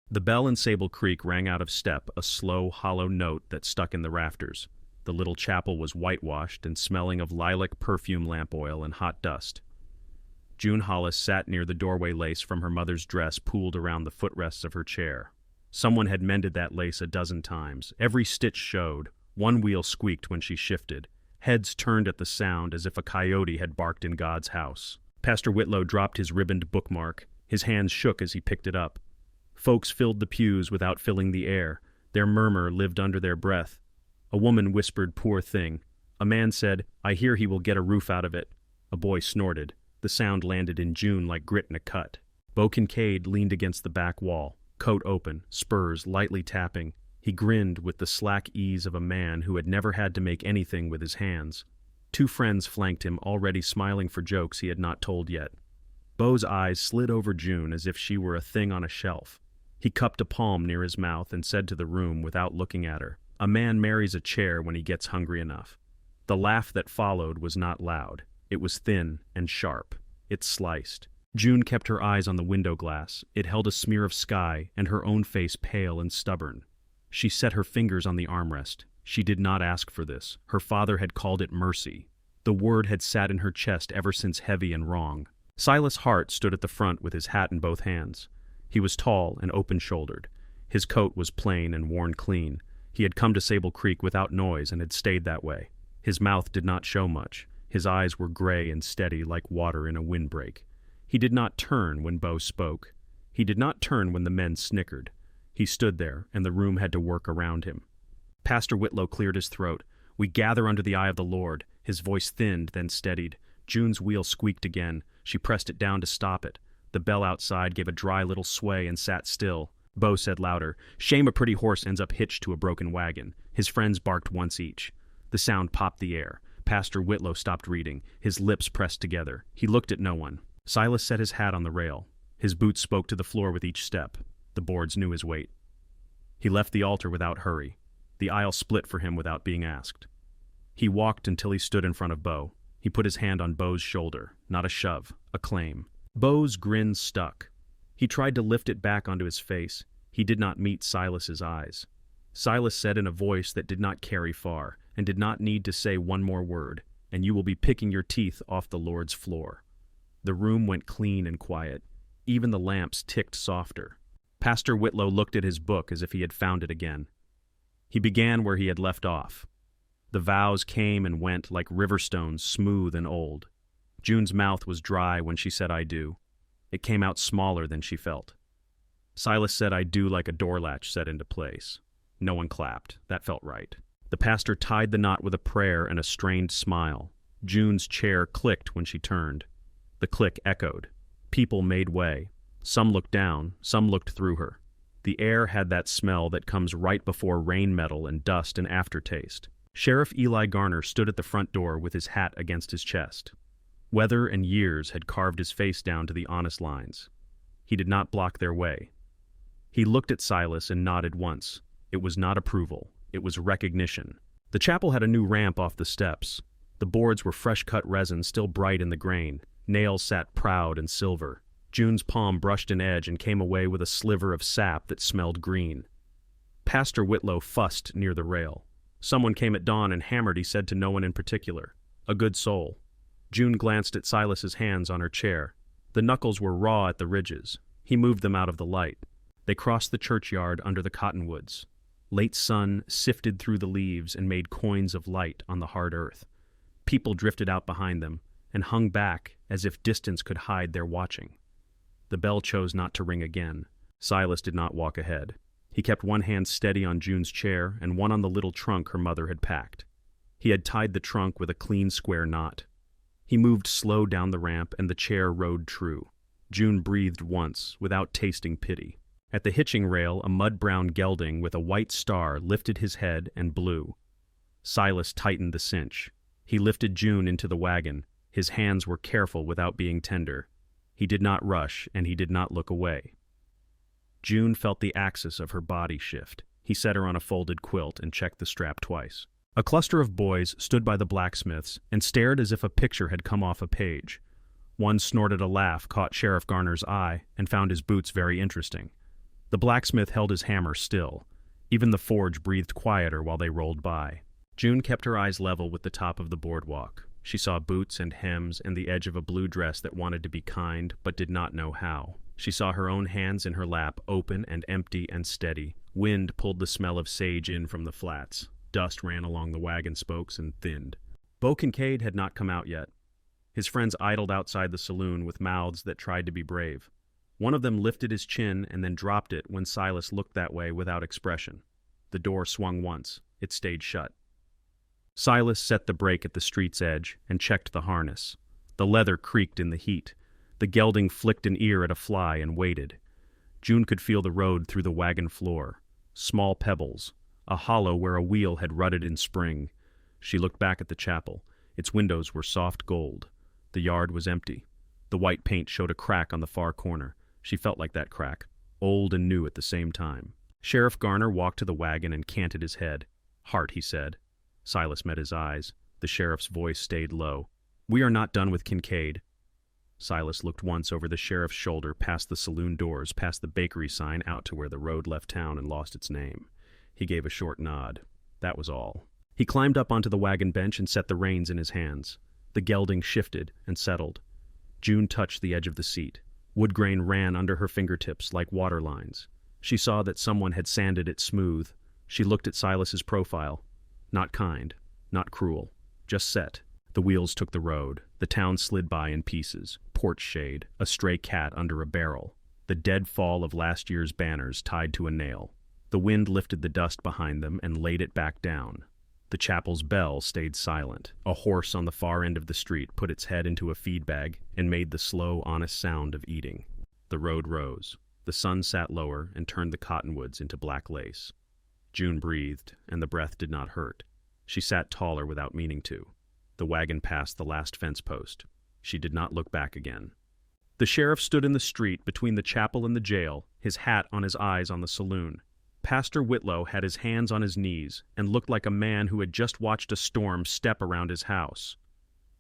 The bell in Sable Creek rang out of step, a slow, hollow note that stuck in the rafters. The little chapel was whitewashed and smelling of lilac perfume lamp oil and hot dust. June Hollis sat near the doorway. Lace from her mother's dress pooled around the footrests of her chair. Someone had mended that lace a dozen times. Every stitch showed. One wheel squeaked when she shifted. Heads turned at the sound as if a coyote had barked in God's house. Pastor Whitlow dropped his ribboned bookmark. His hands shook as he picked it up. Folks filled the pews without filling the air. Their murmur lived under their breath. A woman whispered, "Poor thing." A man said, "I hear he will get a roof out of it." A boy snorted. The sound landed in June like grit in a cut. Bo Kincaid leaned against the back wall, coat open, spurs lightly tapping. He grinned with the slack ease of a man who had never had to make anything with his hands. Two friends flanked him, already smiling for jokes he had not told yet. Bo's eyes slid over June as if she were a thing on a shelf. He cupped a palm near his mouth and said to the room without looking at her, "A man marries a chair when he gets hungry enough." The laugh that followed was not loud. It was thin and sharp. It sliced. June kept her eyes on the window glass. It held a smear of sky and her own face pale and stubborn. She set her fingers on the armrest. She did not ask for this. Her father had called it mercy. The word had sat in her chest ever since heavy and wrong. Silas Hart stood at the front with his hat in both hands. He was tall and open-shouldered. His coat was plain and worn clean. He had come to Sable Creek without noise and had stayed that way. His mouth did not show much. His eyes were gray and steady like water in a windbreak. He did not turn when Bo spoke. He did not turn when the men snickered. He stood there, and the room had to work around him. Pastor Whitlow cleared his throat. "We gather under the eye of the Lord." His voice thinned, then steadied. June's wheel squeaked again. She pressed it down to stop it. The bell outside gave a dry little sway and sat still. Bo said louder, "Shame a pretty horse ends up hitched to a broken wagon." His friends barked once each. The sound popped the air. Pastor Whitlow stopped reading, his lips pressed together. He looked at no one. Silas set his hat on the rail. His boots spoke to the floor with each step. The boards knew his weight. He left the altar without hurry. The aisle split for him without being asked. He walked until he stood in front of Bo. He put his hand on Bo's shoulder. Not a shove, a claim. Bo's grin stuck. He tried to lift it back onto his face. He did not meet Silas's eyes. Silas said in a voice that did not carry far, and did not need to say one more word, "And you will be picking your teeth off the Lord's floor." The room went clean and quiet. Even the lamps ticked softer. Pastor Whitlow looked at his book as if he had found it again. He began where he had left off. The vows came and went like river stones, smooth and old. June's mouth was dry when she said "I do." It came out smaller than she felt. Silas said "I do" like a door latch set into place. No one clapped. That felt right. The pastor tied the knot with a prayer and a strained smile. June's chair clicked when she turned. The click echoed. People made way. Some looked down, some looked through her. The air had that smell that comes right before rain metal and dust and aftertaste. Sheriff Eli Garner stood at the front door with his hat against his chest. Weather and years had carved his face down to the honest lines. He did not block their way. He looked at Silas and nodded once. It was not approval. It was recognition. The chapel had a new ramp off the steps. The boards were fresh-cut resin, still bright in the grain. Nails sat proud and silver. June's palm brushed an edge and came away with a sliver of sap that smelled green. Pastor Whitlow fussed near the rail. Someone came at dawn and hammered, he said to no one in particular. A good soul. June glanced at Silas's hands on her chair. The knuckles were raw at the ridges. He moved them out of the light. They crossed the churchyard under the cottonwoods. Late sun sifted through the leaves and made coins of light on the hard earth. People drifted out behind them and hung back as if distance could hide their watching. The bell chose not to ring again. Silas did not walk ahead. He kept one hand steady on June's chair and one on the little trunk her mother had packed. He had tied the trunk with a clean square knot. He moved slow down the ramp and the chair rode true. June breathed once, without tasting pity. At the hitching rail, a mud-brown gelding with a white star lifted his head and blew. Silas tightened the cinch. He lifted June into the wagon. His hands were careful without being tender. He did not rush, and he did not look away. June felt the axis of her body shift. He set her on a folded quilt and checked the strap twice. A cluster of boys stood by the blacksmiths and stared as if a picture had come off a page. One snorted a laugh, caught Sheriff Garner's eye, and found his boots very interesting. The blacksmith held his hammer still. Even the forge breathed quieter while they rolled by. June kept her eyes level with the top of the boardwalk. She saw boots and hems and the edge of a blue dress that wanted to be kind but did not know how. She saw her own hands in her lap, open and empty and steady. Wind pulled the smell of sage in from the flats. Dust ran along the wagon spokes and thinned. Bo Kincaid had not come out yet. His friends idled outside the saloon with mouths that tried to be brave. One of them lifted his chin and then dropped it when Silas looked that way without expression. The door swung once. It stayed shut. Silas set the brake at the street's edge and checked the harness. The leather creaked in the heat. The gelding flicked an ear at a fly and waited. June could feel the road through the wagon floor. Small pebbles. A hollow where a wheel had rutted in spring. She looked back at the chapel. Its windows were soft gold. The yard was empty. The white paint showed a crack on the far corner. She felt like that crack, old and new at the same time. Sheriff Garner walked to the wagon and canted his head. "Hart," he said. Silas met his eyes. The sheriff's voice stayed low. "We are not done with Kincaid." Silas looked once over the sheriff's shoulder, past the saloon doors, past the bakery sign, out to where the road left town and lost its name. He gave a short nod. That was all. He climbed up onto the wagon bench and set the reins in his hands. The gelding shifted and settled. June touched the edge of the seat. Wood grain ran under her fingertips like water lines. She saw that someone had sanded it smooth. She looked at Silas's profile. Not kind, not cruel, just set. The wheels took the road. The town slid by in pieces. Porch shade, a stray cat under a barrel. The dead fall of last year's banners tied to a nail. The wind lifted the dust behind them and laid it back down. The chapel's bell stayed silent. A horse on the far end of the street put its head into a feed bag and made the slow, honest sound of eating. The road rose. The sun sat lower and turned the cottonwoods into black lace. June breathed, and the breath did not hurt. She sat taller without meaning to. The wagon passed the last fence post. She did not look back again. The sheriff stood in the street between the chapel and the jail, his hat on his eyes on the saloon. Pastor Whitlow had his hands on his knees and looked like a man who had just watched a storm step around his house.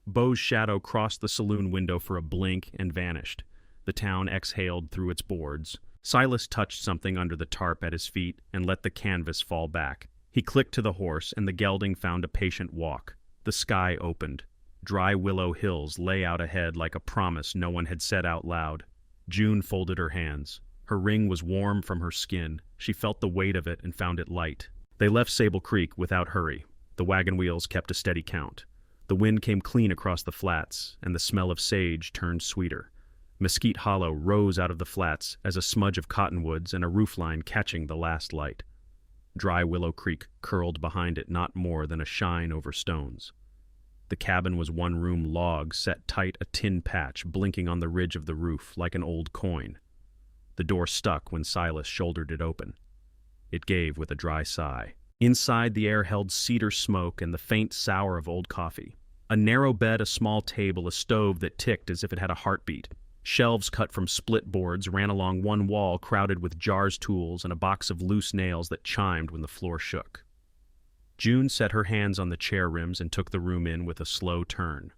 Beau's shadow crossed the saloon window for a blink and vanished. The town exhaled through its boards. Silas touched something under the tarp at his feet and let the canvas fall back. He clicked to the horse, and the gelding found a patient walk. The sky opened. Dry willow hills lay out ahead like a promise no one had said out loud. June folded her hands. Her ring was warm from her skin. She felt the weight of it and found it light. They left Sable Creek without hurry. The wagon wheels kept a steady count. The wind came clean across the flats, and the smell of sage turned sweeter. Mesquite Hollow rose out of the flats as a smudge of cottonwoods and a roofline catching the last light. Dry Willow Creek curled behind it, not more than a shine over stones. The cabin was one-room log set tight, a tin patch blinking on the ridge of the roof like an old coin. The door stuck when Silas shouldered it open. It gave with a dry sigh. Inside, the air held cedar smoke and the faint sour of old coffee. A narrow bed, a small table, a stove that ticked as if it had a heartbeat. Shelves cut from split boards ran along one wall crowded with jars, tools, and a box of loose nails that chimed when the floor shook. June set her hands on the chair rims and took the room in with a slow turn.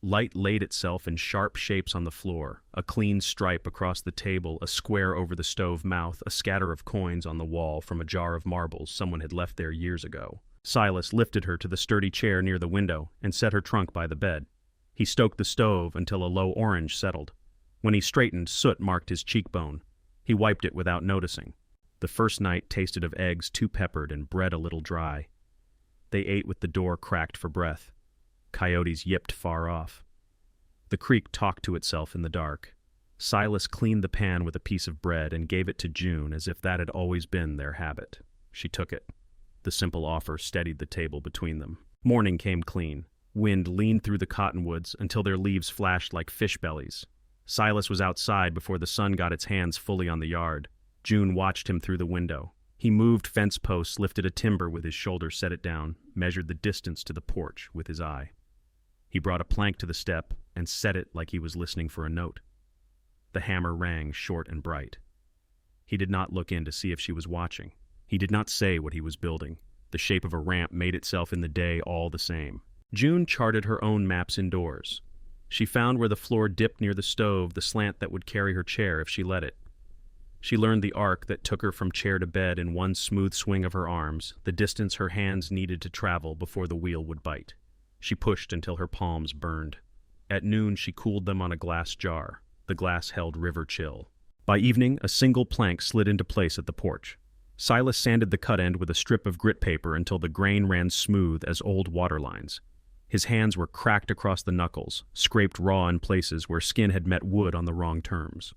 Light laid itself in sharp shapes on the floor, a clean stripe across the table, a square over the stove mouth, a scatter of coins on the wall from a jar of marbles someone had left there years ago. Silas lifted her to the sturdy chair near the window and set her trunk by the bed. He stoked the stove until a low orange settled. When he straightened, soot marked his cheekbone. He wiped it without noticing. The first night tasted of eggs too peppered and bread a little dry. They ate with the door cracked for breath. Coyotes yipped far off. The creek talked to itself in the dark. Silas cleaned the pan with a piece of bread and gave it to June as if that had always been their habit. She took it. The simple offer steadied the table between them. Morning came clean. Wind leaned through the cottonwoods until their leaves flashed like fish bellies. Silas was outside before the sun got its hands fully on the yard. June watched him through the window. He moved fence posts, lifted a timber with his shoulder, set it down, measured the distance to the porch with his eye. He brought a plank to the step and set it like he was listening for a note. The hammer rang short and bright. He did not look in to see if she was watching. He did not say what he was building. The shape of a ramp made itself in the day all the same. June charted her own maps indoors. She found where the floor dipped near the stove the slant that would carry her chair if she let it. She learned the arc that took her from chair to bed in one smooth swing of her arms, the distance her hands needed to travel before the wheel would bite. She pushed until her palms burned. At noon, she cooled them on a glass jar. The glass held river chill. By evening, a single plank slid into place at the porch. Silas sanded the cut end with a strip of grit paper until the grain ran smooth as old water lines. His hands were cracked across the knuckles, scraped raw in places where skin had met wood on the wrong terms.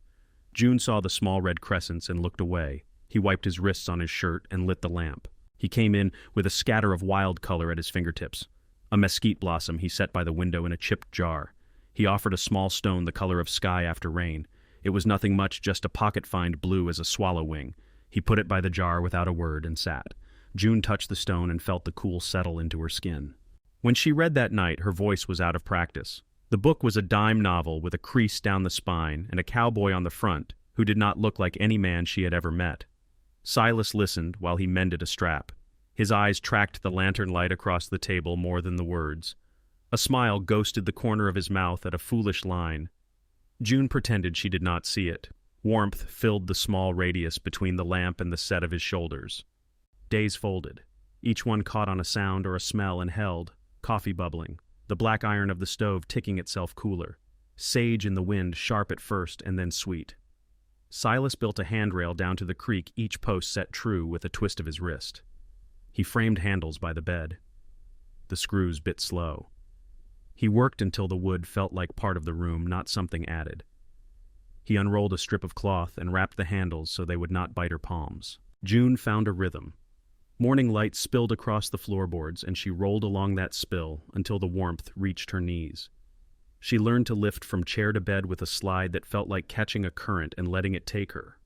June saw the small red crescents and looked away. He wiped his wrists on his shirt and lit the lamp. He came in with a scatter of wild color at his fingertips. A mesquite blossom he set by the window in a chipped jar. He offered a small stone the color of sky after rain. It was nothing much, just a pocket-find blue as a swallow wing. He put it by the jar without a word and sat. June touched the stone and felt the cool settle into her skin. When she read that night, her voice was out of practice. The book was a dime novel with a crease down the spine and a cowboy on the front who did not look like any man she had ever met. Silas listened while he mended a strap. His eyes tracked the lantern light across the table more than the words. A smile ghosted the corner of his mouth at a foolish line. June pretended she did not see it. Warmth filled the small radius between the lamp and the set of his shoulders. Days folded. Each one caught on a sound or a smell and held. Coffee bubbling. The black iron of the stove ticking itself cooler. Sage in the wind, sharp at first and then sweet. Silas built a handrail down to the creek, each post set true with a twist of his wrist. He framed handles by the bed. The screws bit slow. He worked until the wood felt like part of the room, not something added. He unrolled a strip of cloth and wrapped the handles so they would not bite her palms. June found a rhythm. Morning light spilled across the floorboards, and she rolled along that spill until the warmth reached her knees. She learned to lift from chair to bed with a slide that felt like catching a current and letting it take her.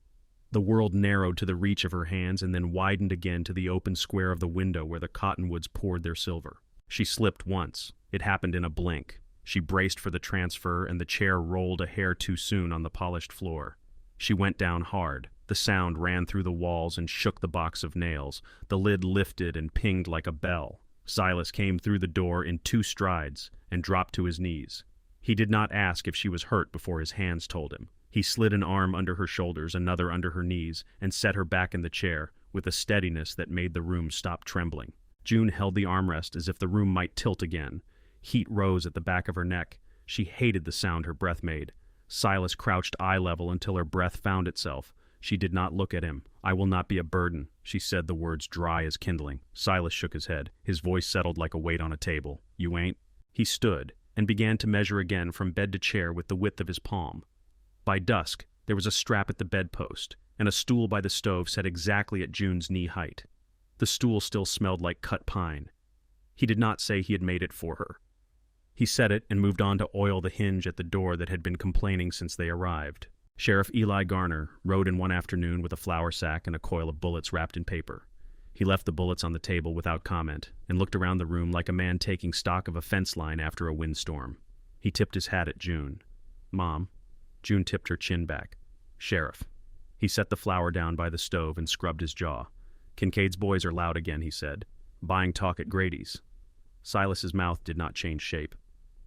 The world narrowed to the reach of her hands and then widened again to the open square of the window where the cottonwoods poured their silver. She slipped once. It happened in a blink. She braced for the transfer, and the chair rolled a hair too soon on the polished floor. She went down hard. The sound ran through the walls and shook the box of nails. The lid lifted and pinged like a bell. Silas came through the door in 2 strides and dropped to his knees. He did not ask if she was hurt before his hands told him. He slid an arm under her shoulders, another under her knees, and set her back in the chair with a steadiness that made the room stop trembling. June held the armrest as if the room might tilt again. Heat rose at the back of her neck. She hated the sound her breath made. Silas crouched eye level until her breath found itself. She did not look at him. "I will not be a burden," she said, the words dry as kindling. Silas shook his head. His voice settled like a weight on a table. "You ain't?" He stood and began to measure again from bed to chair with the width of his palm. By dusk, there was a strap at the bedpost, and a stool by the stove set exactly at June's knee height. The stool still smelled like cut pine. He did not say he had made it for her. He set it and moved on to oil the hinge at the door that had been complaining since they arrived. Sheriff Eli Garner rode in one afternoon with a flour sack and a coil of bullets wrapped in paper. He left the bullets on the table without comment and looked around the room like a man taking stock of a fence line after a windstorm. He tipped his hat at June. "Mom." June tipped her chin back. "Sheriff." He set the flour down by the stove and scrubbed his jaw. "Kincaid's boys are loud again," he said. "Buying talk at Grady's." Silas's mouth did not change shape.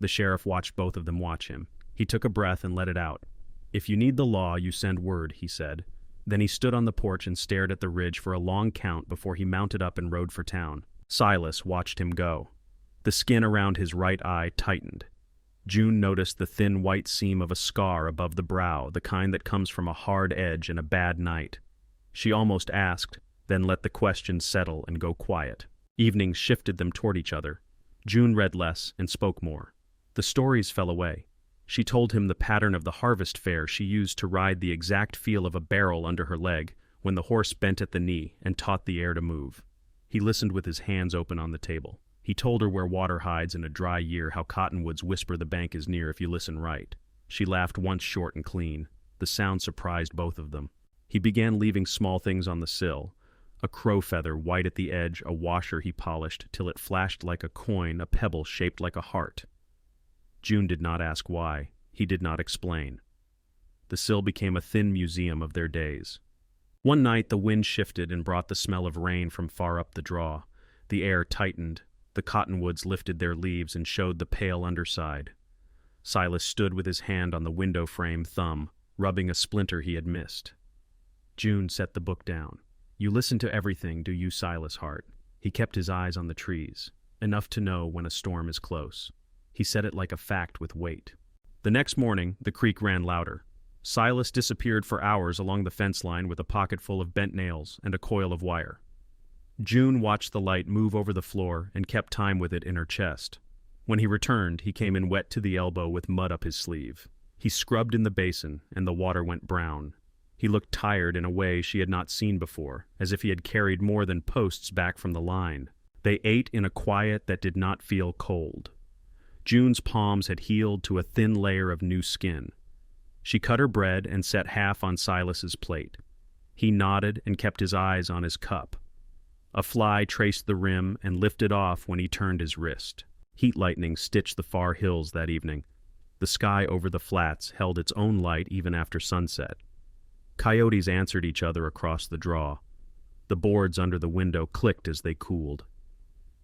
The sheriff watched both of them watch him. He took a breath and let it out. "If you need the law, you send word," he said. Then he stood on the porch and stared at the ridge for a long count before he mounted up and rode for town. Silas watched him go. The skin around his right eye tightened. June noticed the thin white seam of a scar above the brow, the kind that comes from a hard edge in a bad night. She almost asked, then let the question settle and go quiet. Evenings shifted them toward each other. June read less and spoke more. The stories fell away. She told him the pattern of the harvest fair she used to ride, the exact feel of a barrel under her leg when the horse bent at the knee and taught the air to move. He listened with his hands open on the table. He told her where water hides in a dry year, how cottonwoods whisper the bank is near if you listen right. She laughed once short and clean. The sound surprised both of them. He began leaving small things on the sill. A crow feather white at the edge, a washer he polished till it flashed like a coin, a pebble shaped like a heart. June did not ask why. He did not explain. The sill became a thin museum of their days. One night the wind shifted and brought the smell of rain from far up the draw. The air tightened. The cottonwoods lifted their leaves and showed the pale underside. Silas stood with his hand on the window frame thumb, rubbing a splinter he had missed. June set the book down. You listen to everything, do you, Silas Hart? He kept his eyes on the trees, enough to know when a storm is close. He said it like a fact with weight. The next morning, the creak ran louder. Silas disappeared for hours along the fence line with a pocket full of bent nails and a coil of wire. June watched the light move over the floor and kept time with it in her chest. When he returned, he came in wet to the elbow with mud up his sleeve. He scrubbed in the basin, and the water went brown. He looked tired in a way she had not seen before, as if he had carried more than posts back from the line. They ate in a quiet that did not feel cold. June's palms had healed to a thin layer of new skin. She cut her bread and set half on Silas's plate. He nodded and kept his eyes on his cup. A fly traced the rim and lifted off when he turned his wrist. Heat lightning stitched the far hills that evening. The sky over the flats held its own light even after sunset. Coyotes answered each other across the draw. The boards under the window clicked as they cooled.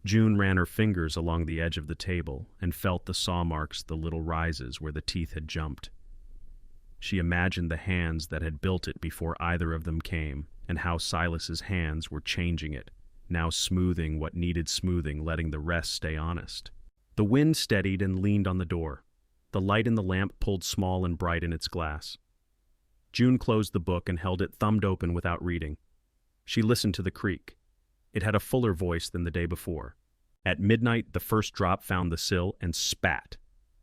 June ran her fingers along the edge of the table and felt the saw marks, the little rises where the teeth had jumped. She imagined the hands that had built it before either of them came, and how Silas's hands were changing it, now smoothing what needed smoothing, letting the rest stay honest. The wind steadied and leaned on the door. The light in the lamp pulled small and bright in its glass. June closed the book and held it thumbed open without reading. She listened to the creak. It had a fuller voice than the day before. At midnight, the first drop found the sill and spat.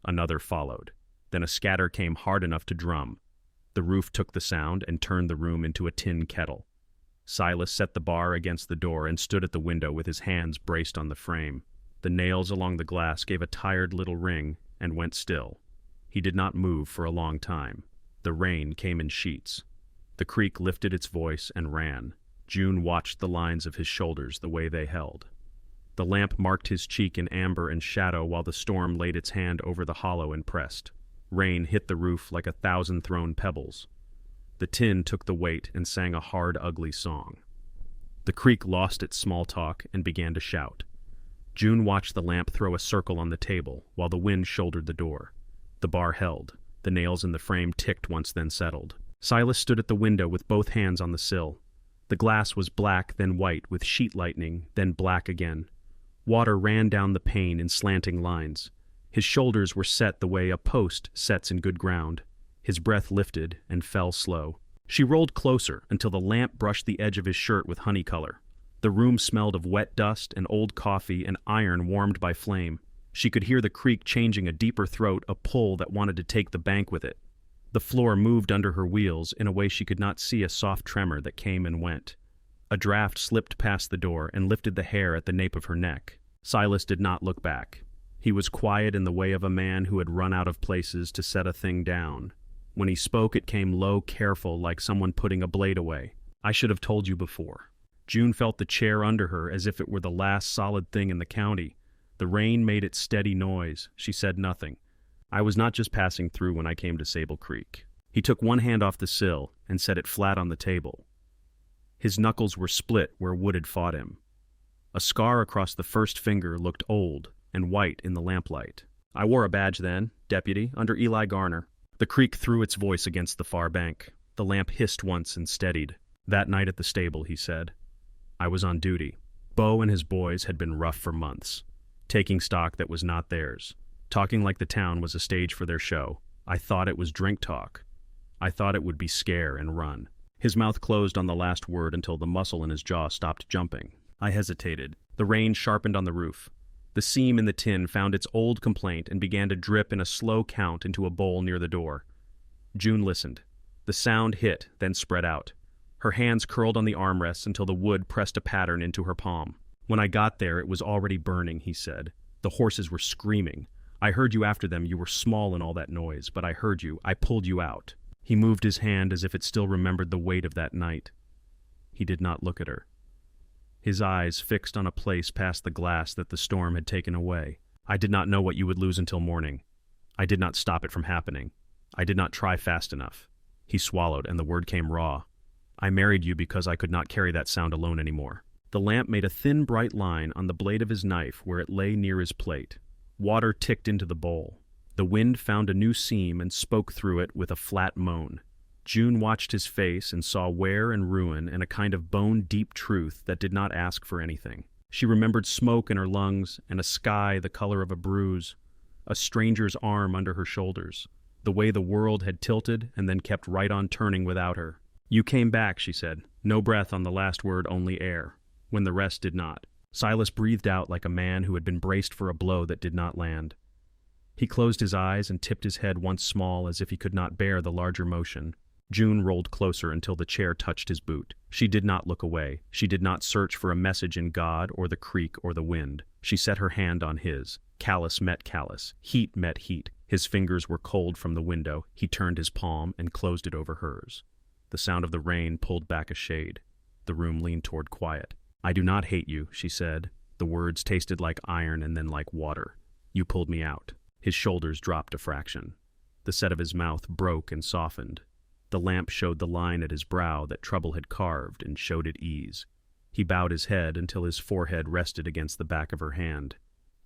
Another followed. Then a scatter came hard enough to drum. The roof took the sound and turned the room into a tin kettle. Silas set the bar against the door and stood at the window with his hands braced on the frame. The nails along the glass gave a tired little ring and went still. He did not move for a long time. The rain came in sheets. The creek lifted its voice and ran. June watched the lines of his shoulders the way they held. The lamp marked his cheek in amber and shadow while the storm laid its hand over the hollow and pressed. Rain hit the roof like 1,000 thrown pebbles. The tin took the weight and sang a hard, ugly song. The creek lost its small talk and began to shout. June watched the lamp throw a circle on the table while the wind shouldered the door. The bar held. The nails in the frame ticked once, then settled. Silas stood at the window with both hands on the sill. The glass was black, then white, with sheet lightning, then black again. Water ran down the pane in slanting lines. His shoulders were set the way a post sets in good ground. His breath lifted and fell slow. She rolled closer until the lamp brushed the edge of his shirt with honey color. The room smelled of wet dust and old coffee and iron warmed by flame. She could hear the creek changing a deeper throat, a pull that wanted to take the bank with it. The floor moved under her wheels in a way she could not see, a soft tremor that came and went. A draft slipped past the door and lifted the hair at the nape of her neck. Silas did not look back. He was quiet in the way of a man who had run out of places to set a thing down. When he spoke, it came low, careful, like someone putting a blade away. I should have told you before. June felt the chair under her as if it were the last solid thing in the county. The rain made its steady noise. She said nothing. I was not just passing through when I came to Sable Creek. He took one hand off the sill and set it flat on the table. His knuckles were split where wood had fought him. A scar across the first finger looked old and white in the lamplight. I wore a badge then, deputy, under Eli Garner. The creek threw its voice against the far bank. The lamp hissed once and steadied. That night at the stable, he said. I was on duty. Bo and his boys had been rough for months, taking stock that was not theirs, talking like the town was a stage for their show. I thought it was drink talk. I thought it would be scare and run. His mouth closed on the last word until the muscle in his jaw stopped jumping. I hesitated. The rain sharpened on the roof. The seam in the tin found its old complaint and began to drip in a slow count into a bowl near the door. June listened. The sound hit, then spread out. Her hands curled on the armrests until the wood pressed a pattern into her palm. When I got there, it was already burning, he said. The horses were screaming. I heard you after them. You were small in all that noise, but I heard you. I pulled you out. He moved his hand as if it still remembered the weight of that night. He did not look at her. His eyes fixed on a place past the glass that the storm had taken away. I did not know what you would lose until morning. I did not stop it from happening. I did not try fast enough. He swallowed, and the word came raw. I married you because I could not carry that sound alone anymore. The lamp made a thin, bright line on the blade of his knife where it lay near his plate. Water ticked into the bowl. The wind found a new seam and spoke through it with a flat moan. June watched his face and saw wear and ruin and a kind of bone-deep truth that did not ask for anything. She remembered smoke in her lungs and a sky the color of a bruise, a stranger's arm under her shoulders, the way the world had tilted and then kept right on turning without her. "You came back," she said. No breath on the last word, only air, when the rest did not. Silas breathed out like a man who had been braced for a blow that did not land. He closed his eyes and tipped his head once small as if he could not bear the larger motion. June rolled closer until the chair touched his boot. She did not look away. She did not search for a message in God or the creek or the wind. She set her hand on his. Callus met callus. Heat met heat. His fingers were cold from the window. He turned his palm and closed it over hers. The sound of the rain pulled back a shade. The room leaned toward quiet. "I do not hate you," she said. The words tasted like iron and then like water. "You pulled me out." His shoulders dropped a fraction. The set of his mouth broke and softened. The lamp showed the line at his brow that trouble had carved and showed it ease. He bowed his head until his forehead rested against the back of her hand.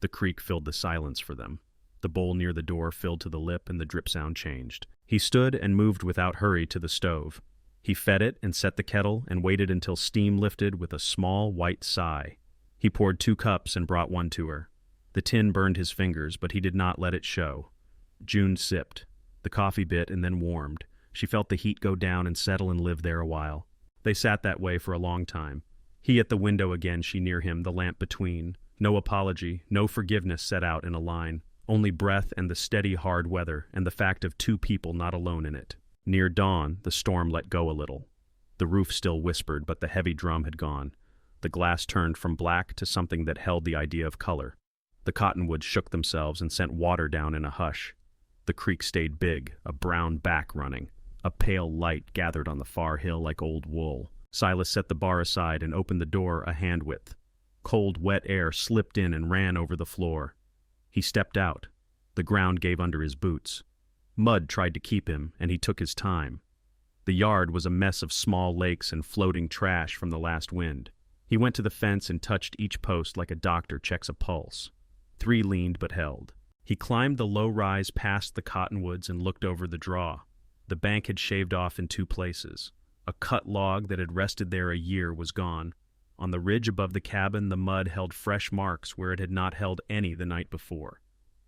The creak filled the silence for them. The bowl near the door filled to the lip and the drip sound changed. He stood and moved without hurry to the stove. He fed it and set the kettle and waited until steam lifted with a small white sigh. He poured 2 cups and brought one to her. The tin burned his fingers, but he did not let it show. June sipped. The coffee bit and then warmed. She felt the heat go down and settle and live there a while. They sat that way for a long time. He at the window again, she near him, the lamp between. No apology, no forgiveness set out in a line. Only breath and the steady hard weather and the fact of 2 people not alone in it. Near dawn, the storm let go a little. The roof still whispered, but the heavy drum had gone. The glass turned from black to something that held the idea of color. The cottonwoods shook themselves and sent water down in a hush. The creek stayed big, a brown back running. A pale light gathered on the far hill like old wool. Silas set the bar aside and opened the door a hand width. Cold, wet air slipped in and ran over the floor. He stepped out. The ground gave under his boots. Mud tried to keep him, and he took his time. The yard was a mess of small lakes and floating trash from the last wind. He went to the fence and touched each post like a doctor checks a pulse. 3 leaned but held. He climbed the low rise past the cottonwoods and looked over the draw. The bank had shaved off in 2 places. A cut log that had rested there a year was gone. On the ridge above the cabin, the mud held fresh marks where it had not held any the night before.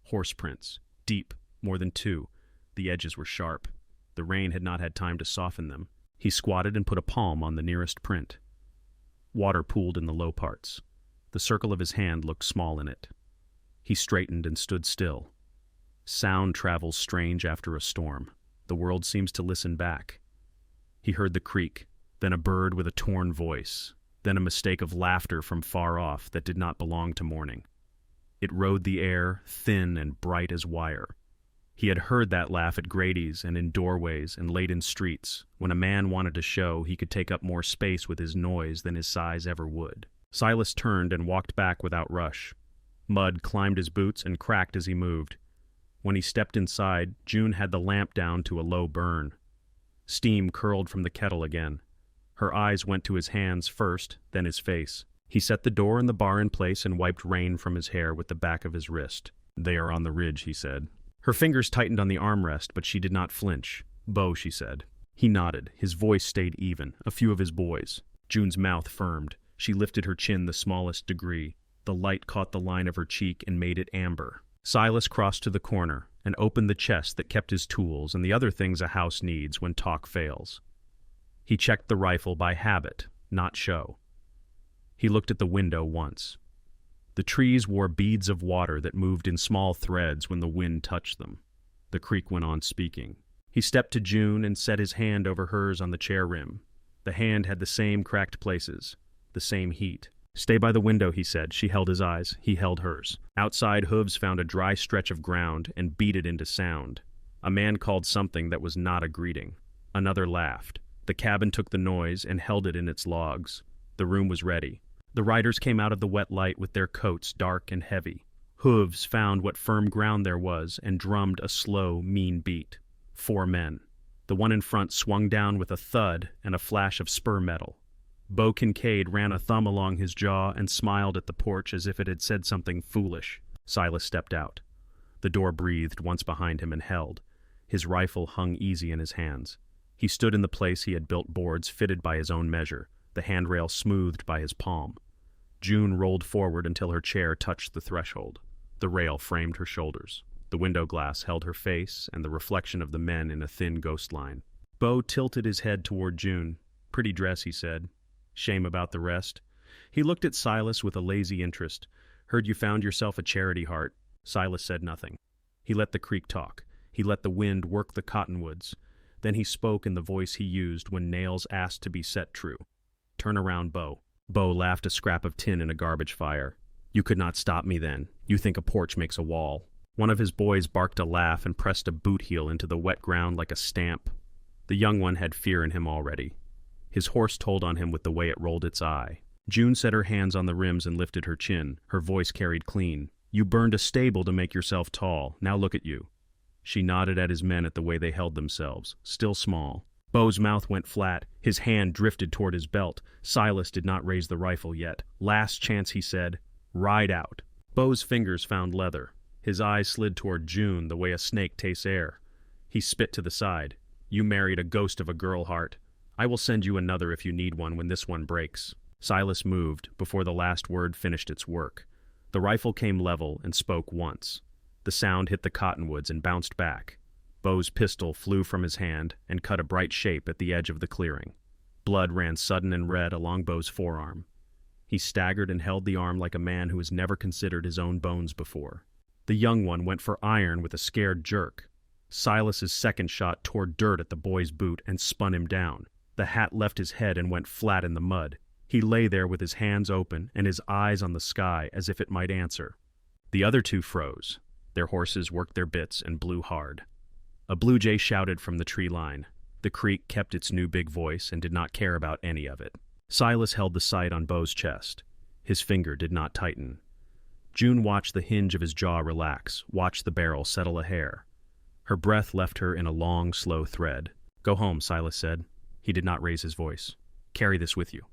Horse prints, deep, more than 2. The edges were sharp. The rain had not had time to soften them. He squatted and put a palm on the nearest print. Water pooled in the low parts. The circle of his hand looked small in it. He straightened and stood still. Sound travels strange after a storm. The world seems to listen back. He heard the creak, then a bird with a torn voice, then a mistake of laughter from far off that did not belong to morning. It rode the air, thin and bright as wire. He had heard that laugh at Grady's and in doorways and late in streets, when a man wanted to show he could take up more space with his noise than his size ever would. Silas turned and walked back without rush. Mud climbed his boots and cracked as he moved. When he stepped inside, June had the lamp down to a low burn. Steam curled from the kettle again. Her eyes went to his hands first, then his face. He set the door and the bar in place and wiped rain from his hair with the back of his wrist. "They are on the ridge," he said. Her fingers tightened on the armrest, but she did not flinch. "Bo," she said. He nodded. His voice stayed even. "A few of his boys." June's mouth firmed. She lifted her chin the smallest degree. The light caught the line of her cheek and made it amber. Silas crossed to the corner and opened the chest that kept his tools and the other things a house needs when talk fails. He checked the rifle by habit, not show. He looked at the window once. The trees wore beads of water that moved in small threads when the wind touched them. The creek went on speaking. He stepped to June and set his hand over hers on the chair rim. The hand had the same cracked places, the same heat. "Stay by the window," he said. She held his eyes. He held hers. Outside, hooves found a dry stretch of ground and beat it into sound. A man called something that was not a greeting. Another laughed. The cabin took the noise and held it in its logs. The room was ready. The riders came out of the wet light with their coats dark and heavy. Hooves found what firm ground there was and drummed a slow, mean beat. 4 men. The one in front swung down with a thud and a flash of spur metal. Bo Kincaid ran a thumb along his jaw and smiled at the porch as if it had said something foolish. Silas stepped out. The door breathed once behind him and held. His rifle hung easy in his hands. He stood in the place he had built boards fitted by his own measure, the handrail smoothed by his palm. June rolled forward until her chair touched the threshold. The rail framed her shoulders. The window glass held her face and the reflection of the men in a thin ghost line. Bo tilted his head toward June. "Pretty dress," he said. "Shame about the rest." He looked at Silas with a lazy interest. "Heard you found yourself a charity heart." Silas said nothing. He let the creek talk. He let the wind work the cottonwoods. Then he spoke in the voice he used when nails asked to be set true. "Turn around, Bo." Bo laughed a scrap of tin in a garbage fire. "You could not stop me then. You think a porch makes a wall." One of his boys barked a laugh and pressed a boot heel into the wet ground like a stamp. The young one had fear in him already. His horse told on him with the way it rolled its eye. June set her hands on the rims and lifted her chin. Her voice carried clean. "You burned a stable to make yourself tall. Now look at you." She nodded at his men at the way they held themselves, still small. Bo's mouth went flat. His hand drifted toward his belt. Silas did not raise the rifle yet. "Last chance," he said. "Ride out." Bo's fingers found leather. His eyes slid toward June the way a snake tastes air. He spit to the side. "You married a ghost of a girl heart. I will send you another if you need one when this one breaks." Silas moved before the last word finished its work. The rifle came level and spoke once. The sound hit the cottonwoods and bounced back. Bo's pistol flew from his hand and cut a bright shape at the edge of the clearing. Blood ran sudden and red along Bo's forearm. He staggered and held the arm like a man who has never considered his own bones before. The young one went for iron with a scared jerk. Silas's second shot tore dirt at the boy's boot and spun him down. The hat left his head and went flat in the mud. He lay there with his hands open and his eyes on the sky as if it might answer. The other two froze. Their horses worked their bits and blew hard. A blue jay shouted from the tree line. The creek kept its new big voice and did not care about any of it. Silas held the sight on Bo's chest. His finger did not tighten. June watched the hinge of his jaw relax, watched the barrel settle a hair. Her breath left her in a long, slow thread. "Go home," Silas said. He did not raise his voice. "Carry this with you."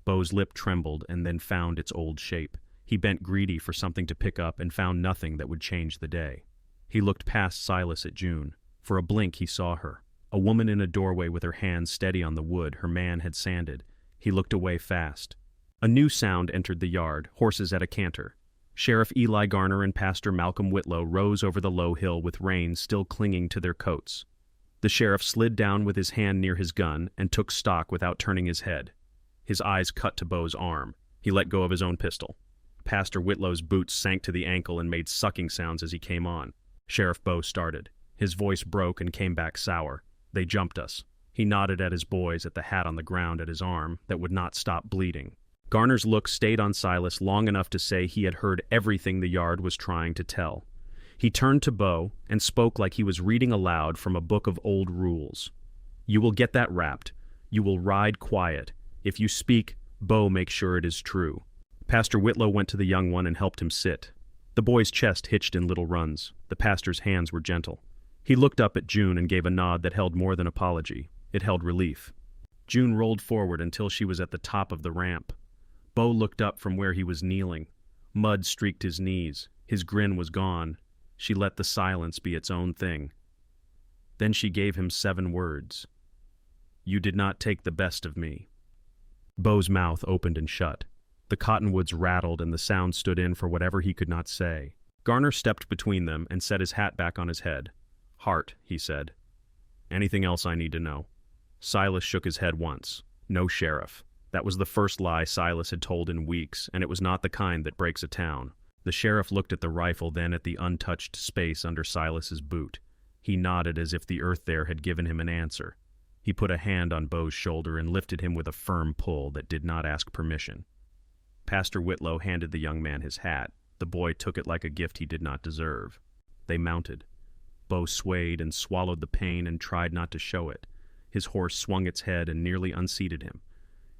Bo's lip trembled and then found its old shape. He bent greedy for something to pick up and found nothing that would change the day. He looked past Silas at June. For a blink he saw her. A woman in a doorway with her hands steady on the wood her man had sanded. He looked away fast. A new sound entered the yard, horses at a canter. Sheriff Eli Garner and Pastor Malcolm Whitlow rose over the low hill with reins still clinging to their coats. The sheriff slid down with his hand near his gun and took stock without turning his head. His eyes cut to Bo's arm. He let go of his own pistol. Pastor Whitlow's boots sank to the ankle and made sucking sounds as he came on. Sheriff Bo started. His voice broke and came back sour. "They jumped us." He nodded at his boys at the hat on the ground at his arm that would not stop bleeding. Garner's look stayed on Silas long enough to say he had heard everything the yard was trying to tell. He turned to Bo and spoke like he was reading aloud from a book of old rules. "You will get that wrapped. You will ride quiet. If you speak, Bo makes sure it is true." Pastor Whitlow went to the young one and helped him sit. The boy's chest hitched in little runs. The pastor's hands were gentle. He looked up at June and gave a nod that held more than apology. It held relief. June rolled forward until she was at the top of the ramp. Bo looked up from where he was kneeling. Mud streaked his knees. His grin was gone. She let the silence be its own thing. Then she gave him 7 words. "You did not take the best of me." Bo's mouth opened and shut. The cottonwoods rattled and the sound stood in for whatever he could not say. Garner stepped between them and set his hat back on his head. "Heart," he said. "Anything else I need to know?" Silas shook his head once. "No sheriff." That was the first lie Silas had told in weeks, and it was not the kind that breaks a town. The sheriff looked at the rifle, then at the untouched space under Silas's boot. He nodded as if the earth there had given him an answer. He put a hand on Bo's shoulder and lifted him with a firm pull that did not ask permission. Pastor Whitlow handed the young man his hat. The boy took it like a gift he did not deserve. They mounted. Bo swayed and swallowed the pain and tried not to show it. His horse swung its head and nearly unseated him.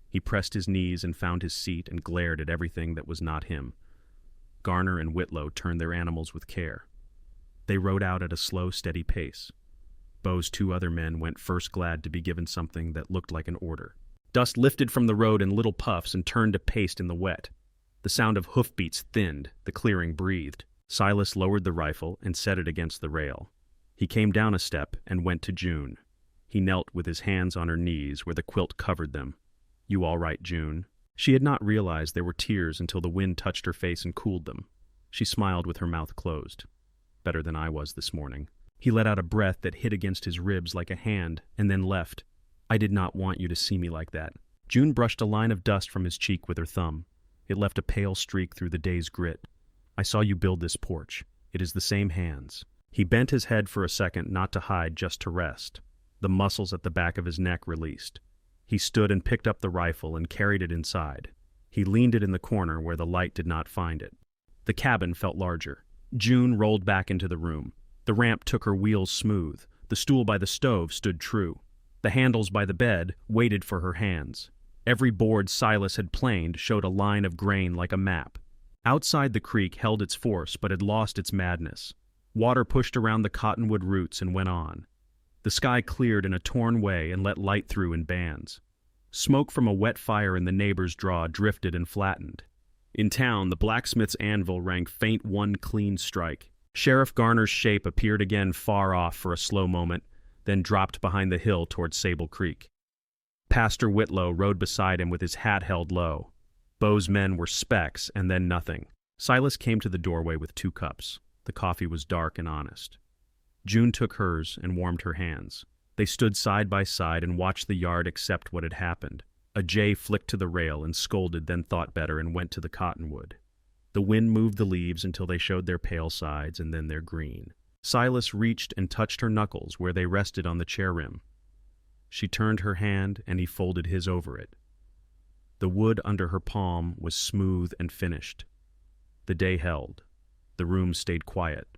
He pressed his knees and found his seat and glared at everything that was not him. Garner and Whitlow turned their animals with care. They rode out at a slow, steady pace. Bo's 2 other men went first, glad to be given something that looked like an order. Dust lifted from the road in little puffs and turned to paste in the wet. The sound of hoofbeats thinned. The clearing breathed. Silas lowered the rifle and set it against the rail. He came down a step and went to June. He knelt with his hands on her knees where the quilt covered them. "You all right, June?" She had not realized there were tears until the wind touched her face and cooled them. She smiled with her mouth closed. "Better than I was this morning." He let out a breath that hit against his ribs like a hand, and then left. "I did not want you to see me like that." June brushed a line of dust from his cheek with her thumb. It left a pale streak through the day's grit. "I saw you build this porch. It is the same hands." He bent his head for a second, not to hide, just to rest. The muscles at the back of his neck released. He stood and picked up the rifle and carried it inside. He leaned it in the corner where the light did not find it. The cabin felt larger. June rolled back into the room. The ramp took her wheels smooth. The stool by the stove stood true. The handles by the bed waited for her hands. Every board Silas had planed showed a line of grain like a map. Outside the creek held its force but had lost its madness. Water pushed around the cottonwood roots and went on. The sky cleared in a torn way and let light through in bands. Smoke from a wet fire in the neighbor's draw drifted and flattened. In town, the blacksmith's anvil rang faint one clean strike. Sheriff Garner's shape appeared again far off for a slow moment, then dropped behind the hill toward Sable Creek. Pastor Whitlow rode beside him with his hat held low. Beau's men were specks and then nothing. Silas came to the doorway with 2 cups. The coffee was dark and honest. June took hers and warmed her hands. They stood side by side and watched the yard accept what had happened. A jay flicked to the rail and scolded, then thought better and went to the cottonwood. The wind moved the leaves until they showed their pale sides and then their green. Silas reached and touched her knuckles where they rested on the chair rim. She turned her hand and he folded his over it. The wood under her palm was smooth and finished. The day held. The room stayed quiet.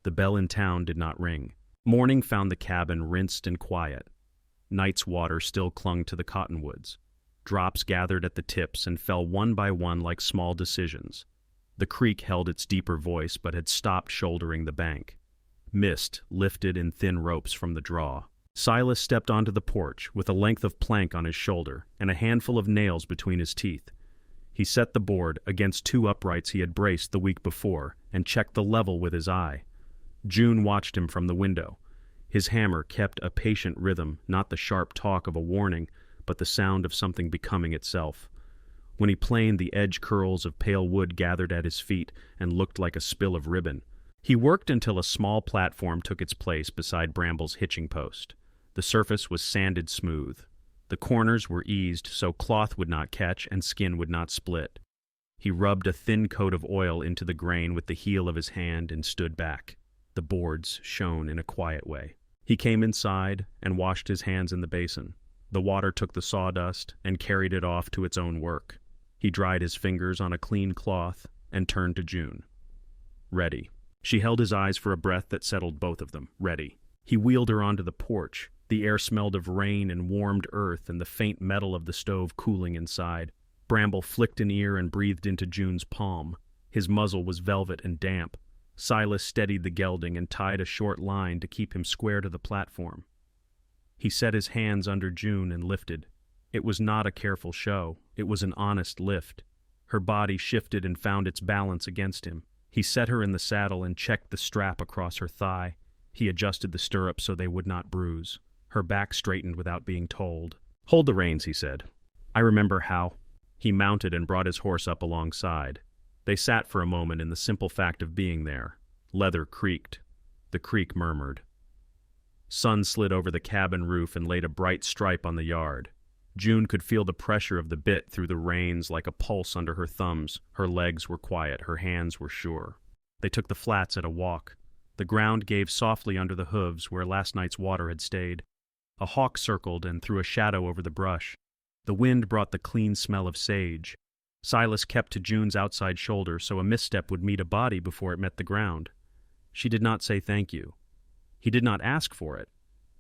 The bell in town did not ring. Morning found the cabin rinsed and quiet. Night's water still clung to the cottonwoods. Drops gathered at the tips and fell one by one like small decisions. The creek held its deeper voice but had stopped shouldering the bank. Mist lifted in thin ropes from the draw. Silas stepped onto the porch with a length of plank on his shoulder and a handful of nails between his teeth. He set the board against 2 uprights he had braced the week before and checked the level with his eye. June watched him from the window. His hammer kept a patient rhythm, not the sharp talk of a warning, but the sound of something becoming itself. When he planed, the edge curls of pale wood gathered at his feet and looked like a spill of ribbon. He worked until a small platform took its place beside Bramble's hitching post. The surface was sanded smooth. The corners were eased so cloth would not catch and skin would not split. He rubbed a thin coat of oil into the grain with the heel of his hand and stood back. The boards shone in a quiet way. He came inside and washed his hands in the basin. The water took the sawdust and carried it off to its own work. He dried his fingers on a clean cloth and turned to June. "Ready." She held his eyes for a breath that settled both of them. "Ready." He wheeled her onto the porch. The air smelled of rain and warmed earth and the faint metal of the stove cooling inside. Bramble flicked an ear and breathed into June's palm. His muzzle was velvet and damp. Silas steadied the gelding and tied a short line to keep him square to the platform. He set his hands under June and lifted. It was not a careful show. It was an honest lift. Her body shifted and found its balance against him. He set her in the saddle and checked the strap across her thigh. He adjusted the stirrups so they would not bruise. Her back straightened without being told. "Hold the reins," he said. "I remember how." He mounted and brought his horse up alongside. They sat for a moment in the simple fact of being there. Leather creaked. The creek murmured. Sun slid over the cabin roof and laid a bright stripe on the yard. June could feel the pressure of the bit through the reins like a pulse under her thumbs. Her legs were quiet, her hands were sure. They took the flats at a walk. The ground gave softly under the hooves where last night's water had stayed. A hawk circled and threw a shadow over the brush. The wind brought the clean smell of sage. Silas kept to June's outside shoulder so a misstep would meet a body before it met the ground. She did not say thank you. He did not ask for it.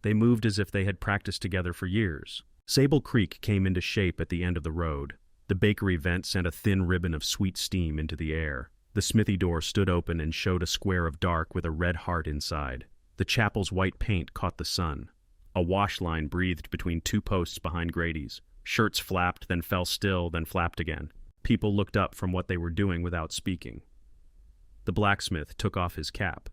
They moved as if they had practiced together for years. Sable Creek came into shape at the end of the road. The bakery vent sent a thin ribbon of sweet steam into the air. The smithy door stood open and showed a square of dark with a red heart inside. The chapel's white paint caught the sun. A wash line breathed between 2 posts behind Grady's. Shirts flapped, then fell still, then flapped again. People looked up from what they were doing without speaking. The blacksmith took off his cap.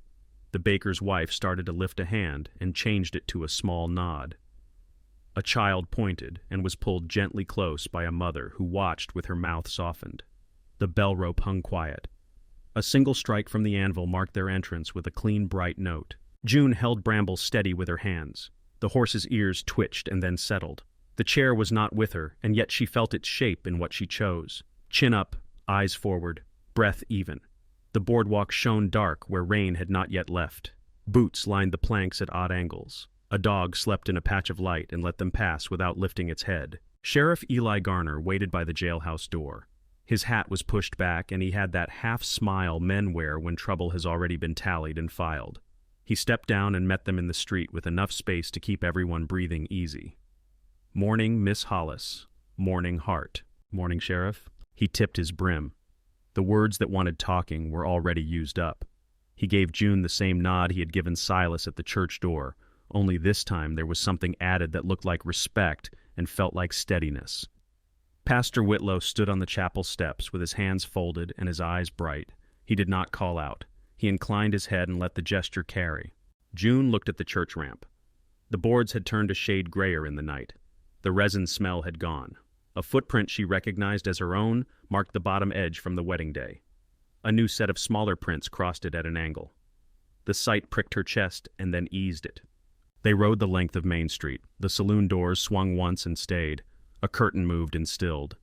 The baker's wife started to lift a hand and changed it to a small nod. A child pointed and was pulled gently close by a mother who watched with her mouth softened. The bell rope hung quiet. A single strike from the anvil marked their entrance with a clean, bright note. June held Bramble steady with her hands. The horse's ears twitched and then settled. The chair was not with her, and yet she felt its shape in what she chose. Chin up, eyes forward, breath even. The boardwalk shone dark where rain had not yet left. Boots lined the planks at odd angles. A dog slept in a patch of light and let them pass without lifting its head. Sheriff Eli Garner waited by the jailhouse door. His hat was pushed back, and he had that half-smile men wear when trouble has already been tallied and filed. He stepped down and met them in the street with enough space to keep everyone breathing easy. "Morning, Miss Hollis. Morning, Hart. Morning, Sheriff." He tipped his brim. The words that wanted talking were already used up. He gave June the same nod he had given Silas at the church door, only this time there was something added that looked like respect and felt like steadiness. Pastor Whitlow stood on the chapel steps with his hands folded and his eyes bright. He did not call out. He inclined his head and let the gesture carry. June looked at the church ramp. The boards had turned a shade grayer in the night. The resin smell had gone. A footprint she recognized as her own marked the bottom edge from the wedding day. A new set of smaller prints crossed it at an angle. The sight pricked her chest and then eased it. They rode the length of Main Street. The saloon doors swung once and stayed. A curtain moved and stilled.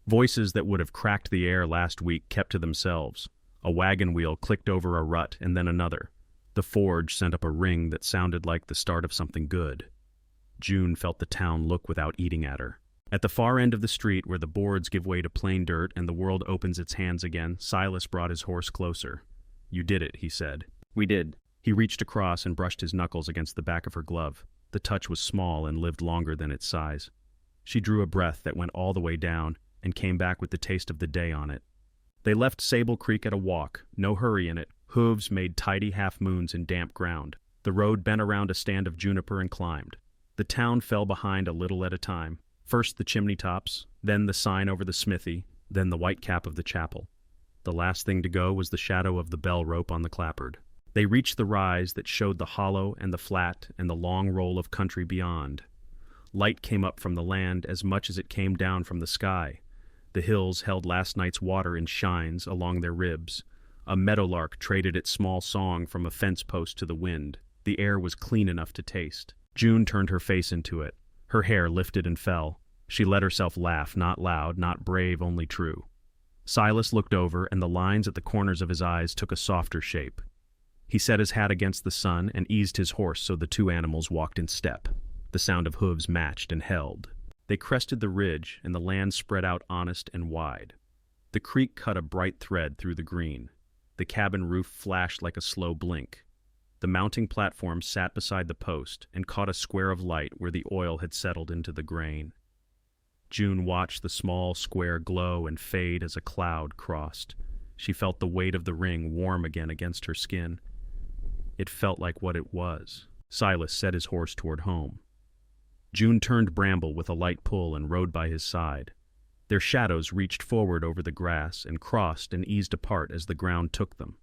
Voices that would have cracked the air last week kept to themselves. A wagon wheel clicked over a rut and then another. The forge sent up a ring that sounded like the start of something good. June felt the town look without eating at her. At the far end of the street, where the boards give way to plain dirt and the world opens its hands again, Silas brought his horse closer. "You did it," he said. "We did." He reached across and brushed his knuckles against the back of her glove. The touch was small and lived longer than its size. She drew a breath that went all the way down and came back with the taste of the day on it. They left Sable Creek at a walk, no hurry in it. Hooves made tidy half-moons in damp ground. The road bent around a stand of juniper and climbed. The town fell behind a little at a time. First the chimney tops, then the sign over the smithy, then the white cap of the chapel. The last thing to go was the shadow of the bell rope on the clapboard. They reached the rise that showed the hollow and the flat and the long roll of country beyond. Light came up from the land as much as it came down from the sky. The hills held last night's water in shines along their ribs. A meadowlark traded its small song from a fence post to the wind. The air was clean enough to taste. June turned her face into it. Her hair lifted and fell. She let herself laugh, not loud, not brave, only true. Silas looked over, and the lines at the corners of his eyes took a softer shape. He set his hat against the sun and eased his horse so the two animals walked in step. The sound of hooves matched and held. They crested the ridge, and the land spread out honest and wide. The creek cut a bright thread through the green. The cabin roof flashed like a slow blink. The mounting platform sat beside the post and caught a square of light where the oil had settled into the grain. June watched the small square glow and fade as a cloud crossed. She felt the weight of the ring warm again against her skin. It felt like what it was. Silas set his horse toward home. June turned Bramble with a light pull and rode by his side. Their shadows reached forward over the grass and crossed and eased apart as the ground took them.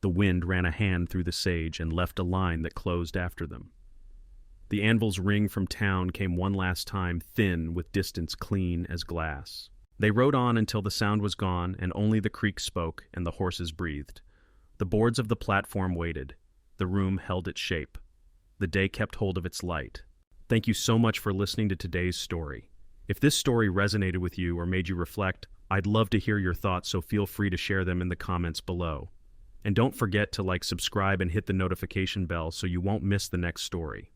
The wind ran a hand through the sage and left a line that closed after them. The anvil's ring from town came one last time, thin, with distance clean as glass. They rode on until the sound was gone and only the creek spoke and the horses breathed. The boards of the platform waited. The room held its shape. The day kept hold of its light. Thank you so much for listening to today's story. If this story resonated with you or made you reflect, I'd love to hear your thoughts, so feel free to share them in the comments below. And don't forget to subscribe and hit the notification bell so you won't miss the next story.